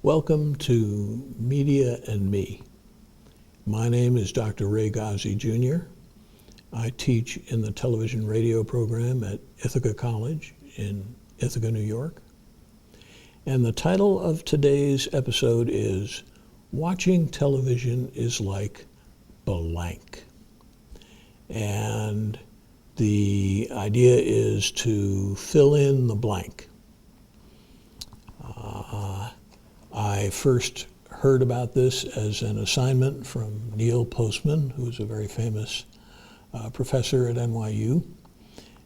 Welcome to Media and Me. My name is Dr. Ray Gozzi, Jr. I teach in the television radio program at Ithaca College in Ithaca, New York. And the title of today's episode is Watching Television is Like Blank. And the idea is to fill in the blank. I first heard about this as an assignment from Neil Postman, who's a very famous professor at NYU.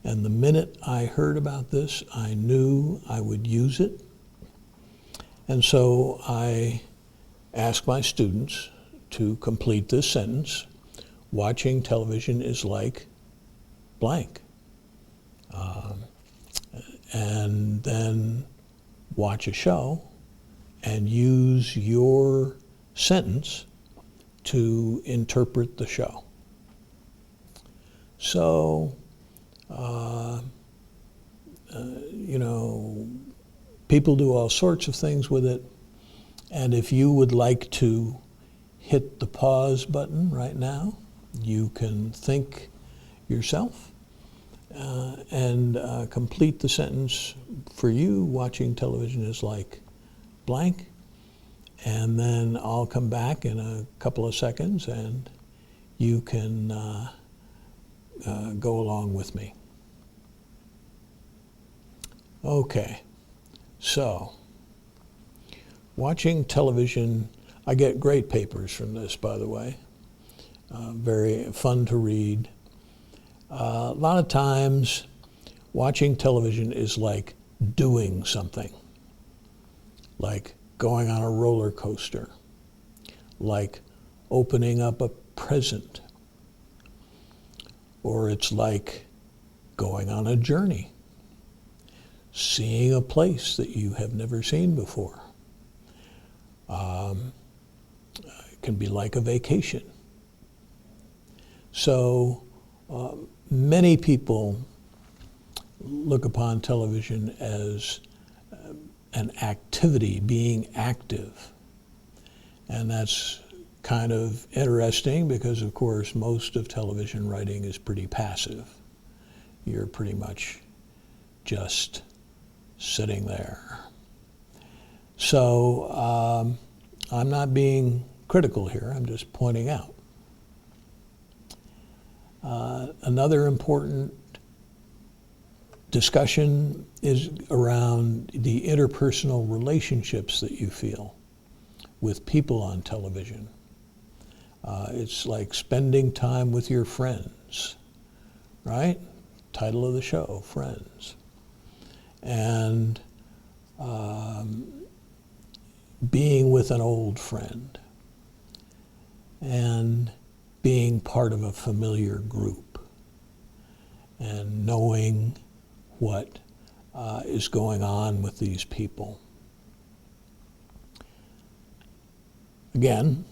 And the minute I heard about this, I knew I would use it. And so I asked my students to complete this sentence: watching television is like blank. And then watch a show and use your sentence to interpret the show. So, people do all sorts of things with it. And if you would like to hit the pause button right now, you can think yourself and complete the sentence. For you, watching television is like blank, and then I'll come back in a couple of seconds and you can go along with me. Okay, so watching television, I get great papers from this, by the way. Very fun to read. A lot of times, watching television is like doing something, like going on a roller coaster, like opening up a present, or it's like going on a journey, seeing a place that you have never seen before. It can be like a vacation. So many people look upon television as an activity, being active. And that's kind of interesting because, of course, most of television writing is pretty passive. You're pretty much just sitting there. So I'm not being critical here, I'm just pointing out. Another important discussion is around the interpersonal relationships that you feel with people on television. It's like spending time with your friends, right? Title of the show, Friends. And being with an old friend and being part of a familiar group and knowing what is going on with these people. Again,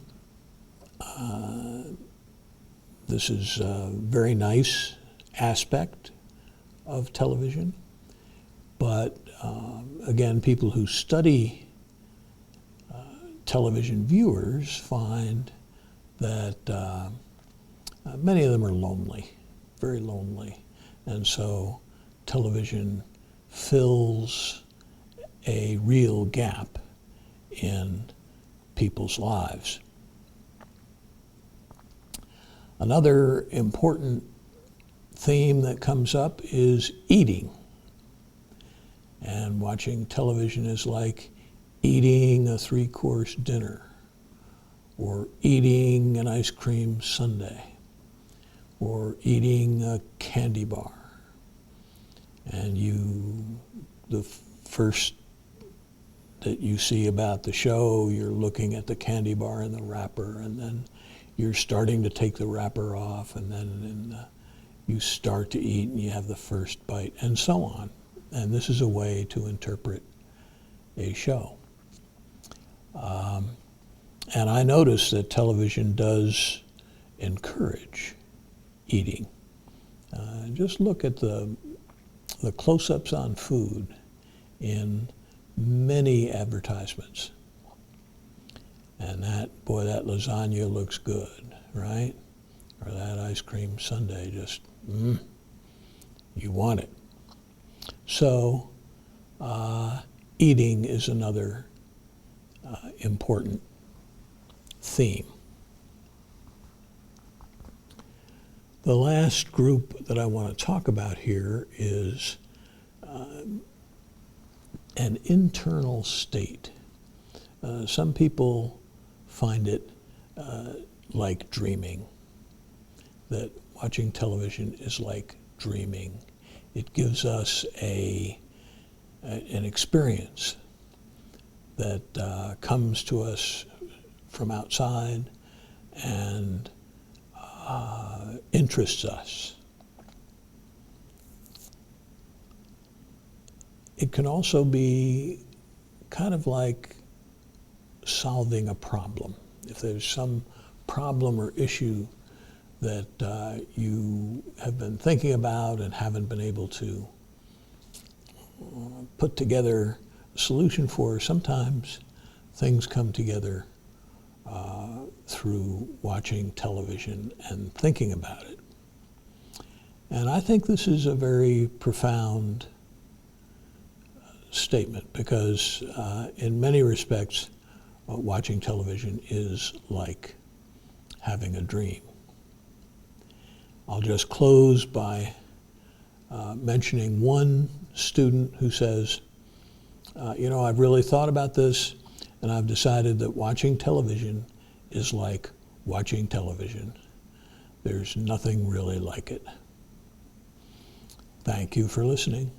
this is a very nice aspect of television, but again, people who study television viewers find that many of them are lonely, very lonely, and so television fills a real gap in people's lives. Another important theme that comes up is eating. And watching television is like eating a 3-course dinner, or eating an ice cream sundae, or eating a candy bar. And the first that you see about the show, you're looking at the candy bar and the wrapper, and then you're starting to take the wrapper off, and then you start to eat and you have the first bite, and so on. And this is a way to interpret a show. And I notice that television does encourage eating. Just look at the close-ups on food in many advertisements. and that lasagna looks good, right? Or that ice cream sundae, just, you want it. So, eating is another important theme. The last group that I want to talk about here is an internal state. Some people find it like dreaming, that watching television is like dreaming. It gives us an experience that comes to us from outside and interests us. It can also be kind of like solving a problem. If there's some problem or issue that you have been thinking about and haven't been able to put together a solution for, sometimes things come together through watching television and thinking about it. And I think this is a very profound statement because in many respects, watching television is like having a dream. I'll just close by mentioning one student who says, I've really thought about this and I've decided that watching television is like watching television. There's nothing really like it. Thank you for listening.